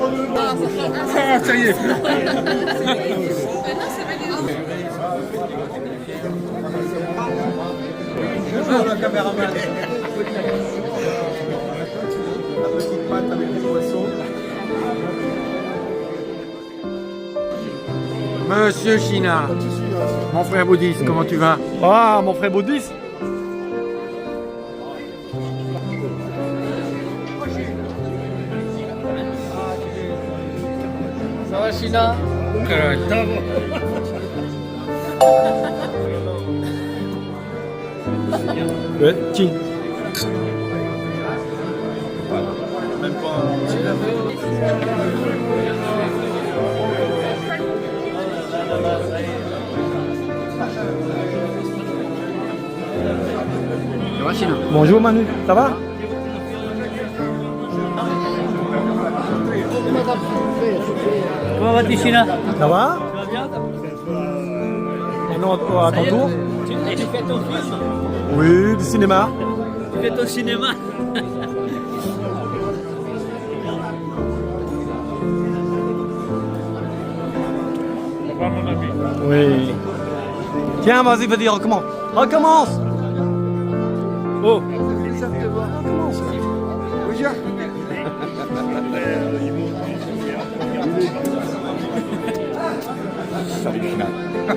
Ah, ça y est. Bonjour le caméraman. La petite pâte avec les poissons. Monsieur China, mon frère bouddhiste, comment tu vas? Ah, mon frère bouddhiste. Ça va, China? Ouais, tiens. Même pas un petit Bonjour Manu, ça va? Comment vas-tu, China? Ça va? Tu vas bien? Maintenant à ton tour? Tu fais ton film? Oui, du cinéma. Tu fais ton cinéma? Oui. Tiens, vas-y, vas-y, recommence. Recommence. Oh. Recommence.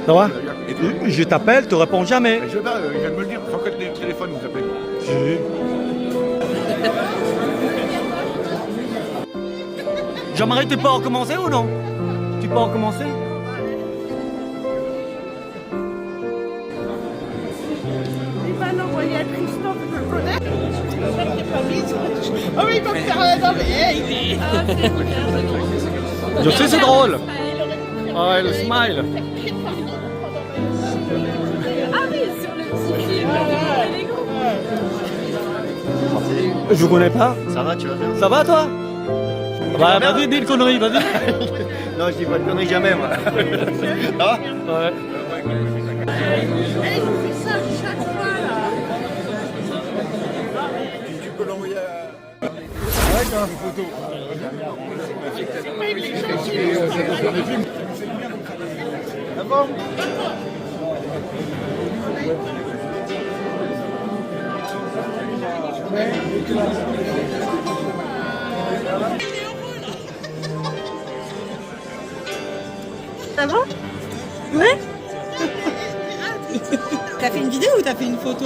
Ça va? Je t'appelle, tu réponds jamais. Je viens de me le dire, sans que le téléphone vous appelle. Jean-Marie, tu peux recommencer ou non? Tu peux recommencer? Il m'a envoyé à Tristan que je connais. Ah oui, il va me faire un homme. Je sais, c'est drôle. Ah, le smile. Ah oui, sur le petit film. Les gros. Je connais pas. Ça va, tu vas bien? Ça va toi? Bah vas-y, dis une connerie, vas-y. Non, je dis pas de conneries jamais, moi. Ça va? Ouais. Elle nous fait ça chaque fois là. Tu peux l'envoyer à... Ouais, t'as une photo. Mais il est gentil. Ah bon? Ça va? Ouais. T'as fait une vidéo ou t'as fait une photo?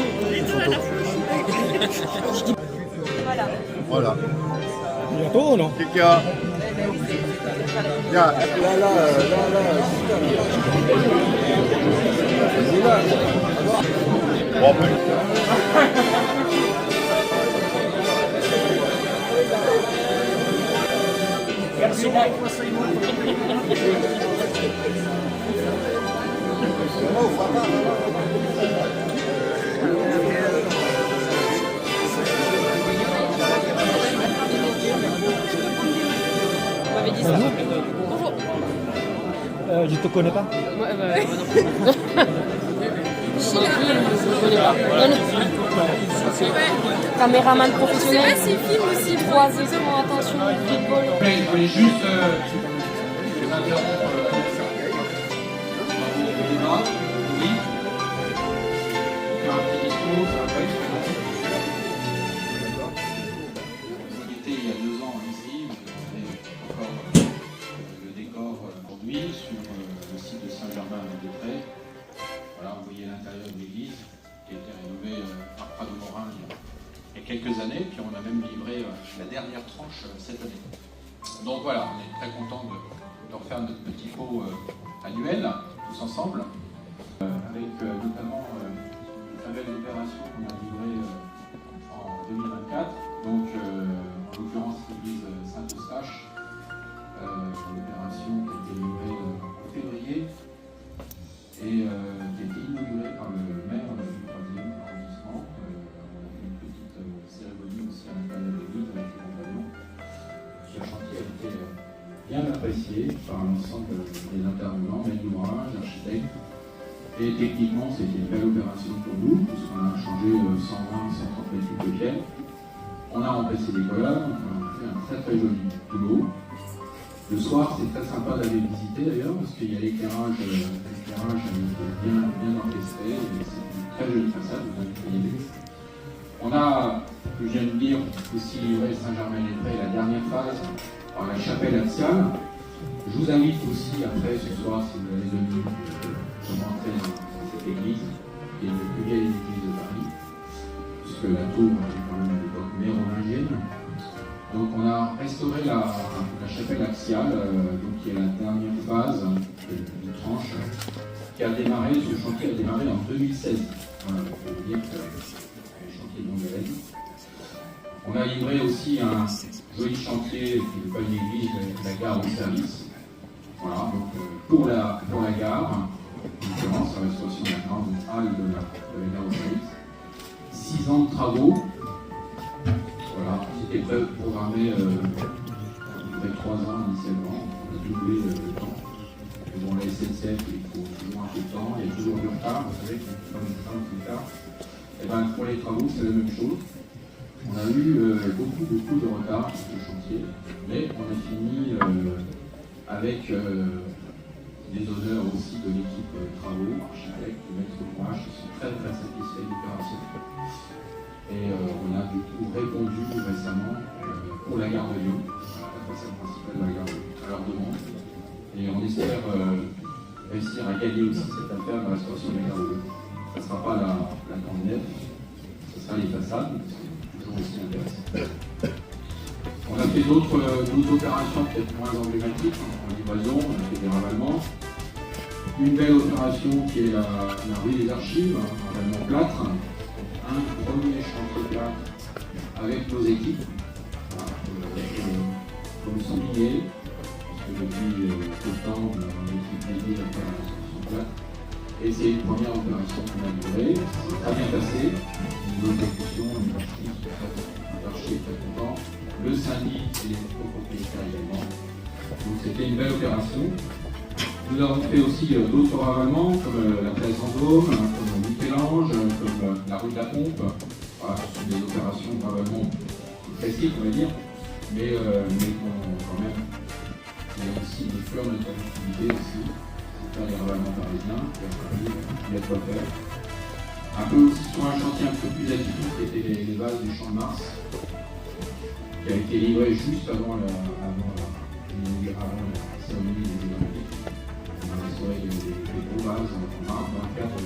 Voilà. Bientôt ou non? Kika. Là, Bon, Je te connais pas. Caméraman professionnel. C'est film aussi. 3 écrans, attention, people. Je voulais juste m'interrompre le débat. Oui. Faire un petit discours, ça va pas être Vous étiez il y a 2 ans ici, vous avez encore le décor aujourd'hui sur le site de Saint-Germain-des-Prés. Voilà, vous voyez l'intérieur de l'église qui a été rénovée par Prado Morin il y a quelques années, puis on a même livré la dernière tranche cette année. Donc voilà, on est très content de refaire notre petit pot annuel, tous ensemble, avec notamment une très belle opération qu'on a livrée en 2024, donc en l'occurrence l'église Saint-Eustache, l'opération qui a été livrée en février et qui a été inaugurée par le maire du 3e arrondissement. On a fait une petite cérémonie aussi à l'intérieur de l'église avec les compagnons. Ce chantier a été bien apprécié par l'ensemble des intervenants, maîtres d'ouvrage, architectes. Et techniquement, c'était une belle opération pour nous, puisqu'on a changé 120-130 mètres cubes de pierre. On a remplacé les colonnes, on a fait un très très joli boulot. Le soir, c'est très sympa d'aller visiter d'ailleurs, parce qu'il y a l'éclairage bien orchestré, et c'est une très jolie façade, vous invite à y aller. On a, que je viens de dire, aussi livré Saint-Germain-des-Prés, la dernière phase, par la chapelle axiale. Je vous invite aussi, après ce soir, si vous avez 2 minutes, de rentrer dans cette église, qui est une des plus vieilles églises de Paris, puisque la tour est quand même à l'époque mérovingienne. Donc on a restauré la chapelle axiale, donc qui est la dernière phase d'une tranche, qui a démarré, ce chantier a démarré en 2016. Voilà, il faut vous dire que le chantier de longue haleine. On a livré aussi un joli chantier, qui n'est pas une église, mais la gare au service. Voilà, donc pour la gare, en l'occurrence, la restauration de la grande halle de la gare au service. 6 ans de travaux. Voilà, c'était programmé après 3 ans initialement, on a doublé le temps. Mais bon, la SNCF, il faut toujours un peu de temps, il y a toujours du retard, vous savez, quand il y a du retard. Et bien pour les travaux, c'est la même chose. On a eu beaucoup de retard sur ce chantier, mais on a fini avec des honneurs aussi de l'équipe travaux, architectes, maîtres d'ouvrage, qui sont très satisfaits de l'opération. Et on a du coup répondu récemment pour la gare de Lyon, la façade principale de la gare de Lyon, à leur demande. Et on espère réussir à gagner aussi cette affaire de la restauration de la gare de Lyon. Ça ne sera pas la grande nef, ce sera les façades, c'est toujours aussi intéressant. On a fait d'autres opérations peut-être moins emblématiques en livraison, on a fait des ravalements. Une belle opération qui est la rue des Archives, un ravalement plâtre. Un premier chantier théâtre avec nos équipes, pour le souligner, parce que depuis peu de temps, on a une équipe dédiée à faire la restauration plâtre. Et c'est une première opération qu'on a livrée, c'est très bien passé, une bonne exécution, une archi est très content, le syndic et les copropriétaires également. Donc c'était une belle opération. Nous avons fait aussi d'autres ravalements, comme la place Vendôme, comme Michel-Ange, comme la rue de la Pompe. Voilà, ce sont des opérations de ravalement classiques, on va dire, mais quand même, il y a aussi des fleurs de activité aussi, c'est faire les ravalements parisiens, il y a de quoi faire. Un peu aussi sur un chantier un peu plus atypique, qui était les vases du Champ de Mars, qui a été livré juste avant la cérémonie des Olympiques. On a restauré des gros vases en marbre dans le cadre de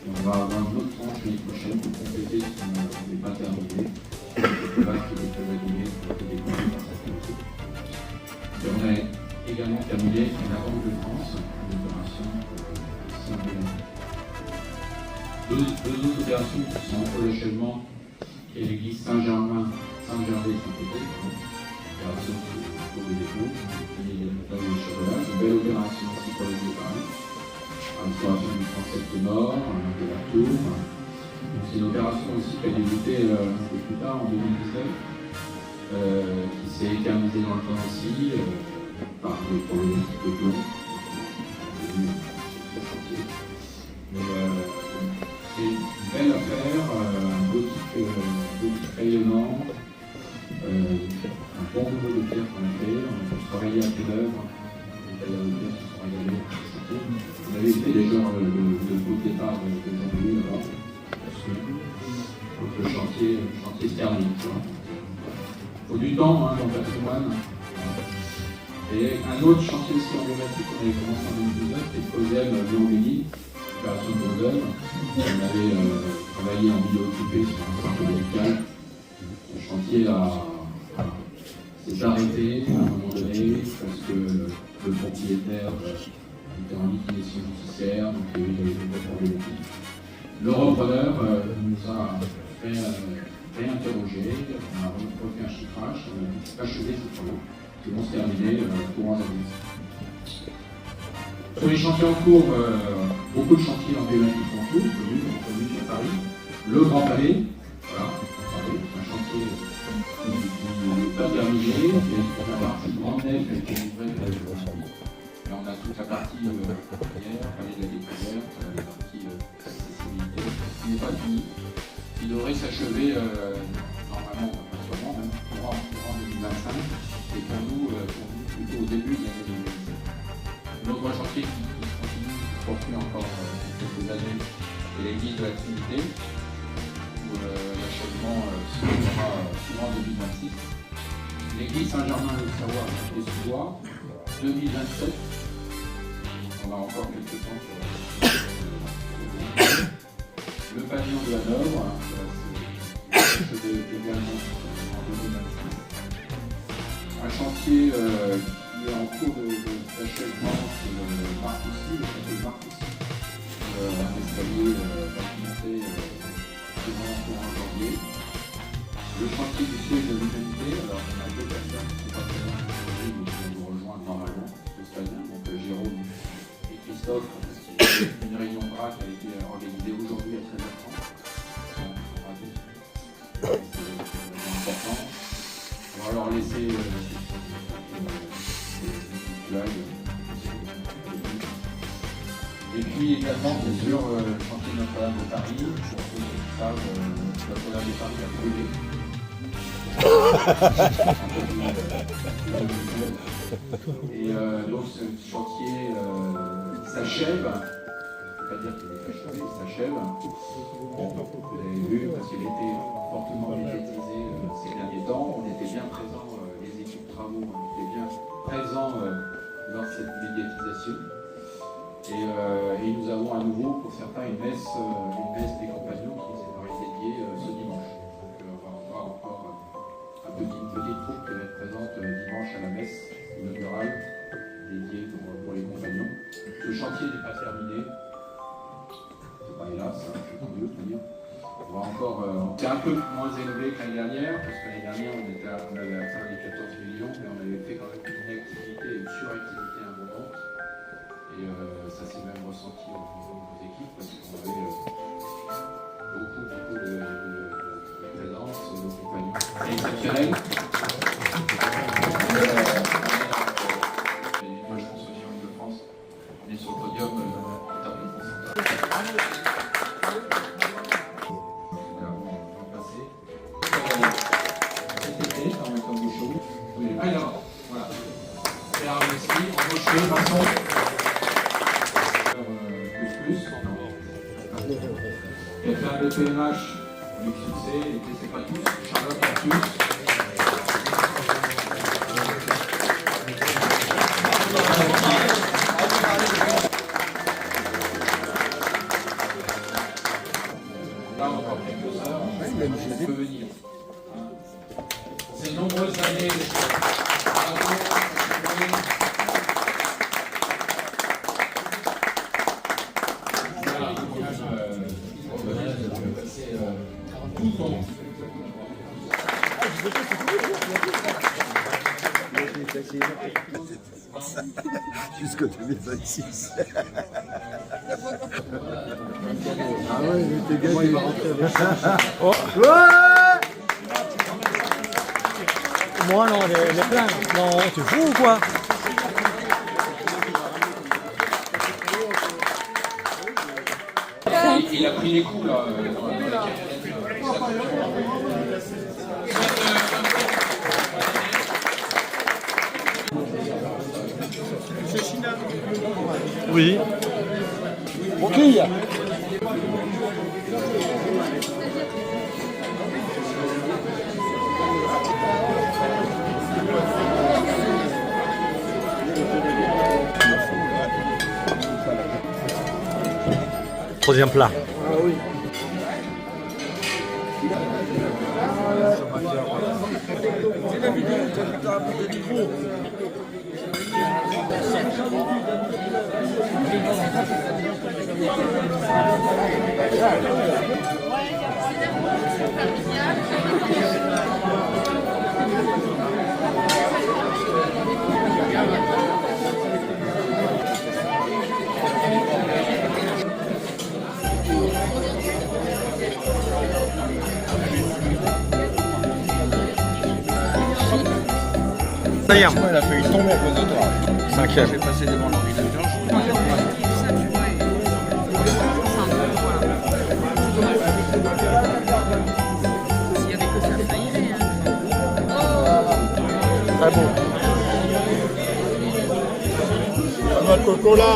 et on va avoir une autre tranche l'année prochaine pour compléter ce qu'on n'avait pas terminé. Les vases qui étaient très abîmés pour être découvert par certaines équipes. Et on a également terminé la Banque de France, une opération aussi emblématique. Deux autres opérations qui sont entre l'achèvement et l'église Saint-Germain, Saint-Gervais-Saint-Pété, opération pour les dépôts, et dans le Château-Lac, une belle opération aussi pour les deux Paris, la restauration du transept nord, de la tour. C'est une opération aussi qui a débuté un peu plus tard, en 2019, qui s'est éternisée dans le temps aussi, par des problématiques de plomb. C'est une belle affaire, un gothique rayonnant, un bon boulot de pierre qu'on a fait, on a travaillé à pied d'œuvre, les tailleurs de pierre se sont régalés pour ce chantier. On avait fait déjà le beau départ de Jean-Louis là-bas, donc le chantier se termine. Il faut du temps dans le patrimoine. Et un autre chantier aussi emblématique qu'on avait commencé en 2019, c'est Cosem Lyon-Béni, opération de Cosem. On avait travaillé en milieu occupé sur un centre médical. Ce chantier s'est arrêté à un moment donné parce que le propriétaire était en liquidation judiciaire, donc il y a eu des problématiques. Le repreneur nous a fait réinterroger, on a refait un chiffrage, on a achevé ces travaux qui vont se terminer courant avril. Sur les chantiers en cours, beaucoup de chantiers emblématiques en cours, connus sur Paris. Le Grand Palais, voilà, un chantier qui n'est pas terminé, il y a la partie grande nef qui est livrée. Et on a toute la partie arrière, palais de la découverte, la partie accessibilité, qui n'est pas finie, qui devrait s'achever normalement, sûrement même courant 2025. Et pour nous, l'église de la Trinité, où l'achèvement se fera courant 2026. L'église Saint-Germain-l'Auxerrois et Sous-Bois, 2027. On a encore quelques temps pour le pavillon de Hanovre, qui va s'achever également en 2026. Un chantier qui est en cours d'achèvement sur le Marcoussis, le château de Marcoussis. Un escalier va monter courant janvier. Le chantier du siège de l'humanité, alors on a deux personnes qui sont pas présentes aujourd'hui, mais qui vont nous rejoindre normalement, tout se passe bien. Donc Jérôme et Christophe, une réunion BRAC a été organisée aujourd'hui à 13h30. C'est important. On va leur laisser et puis également, bien sûr, le chantier de Notre-Dame de Paris, pour ceux qui savent, Notre-Dame de Paris a brûlé. Et donc ce chantier s'achève, pas dire qu'il est achevé, il s'achève. Bon, vous avez vu, parce qu'il était fortement médiatisé ces derniers temps, on était bien présents, les équipes travaux, on était bien présents lors de cette médiatisation. Et nous avons à nouveau, pour certains, une messe des compagnons qui leur est dédiée ce dimanche. Donc on va avoir encore une petite troupe qui va être présente dimanche à la messe inaugurale dédiée pour les compagnons. Le chantier n'est pas terminé. C'est pas hélas, c'est tant mieux, dire. On va encore, c'est un peu moins élevé que l'année dernière, parce que l'année dernière on avait atteint les 14 millions, mais on avait fait quand même une activité, une suractivité abondante. Et ça s'est même ressenti au niveau de nos équipes, parce qu'on avait beaucoup de présence, nos compagnons exceptionnels. Les images construction de France, on est sur le podium en termes de pourcentage. Cet été, en même temps chaud. Oui, alors, voilà. C'est un réussi, embauché, Vincent. Il a fait un BPMH avec succès, et c'est pas tous, Charlotte en plus. Là encore quelques heures, on peut venir. Ces nombreuses années, Jusqu'au 2026. Ah ouais, le gars, il va rentrer avec ça. Oh. Moi non, les pleins. Non, tu fous ou quoi? Il a pris les coups là. Oui. Coquille. Troisième plat. Ah oui. Ça y est. Elle a failli tomber à cause de toi. Cinquième. J'ai passé devant l'ordinateur. Très beau. Notre coco là.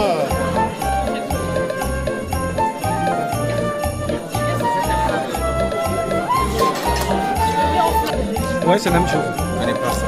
Ouais, c'est la même chose. Je connais pas ça.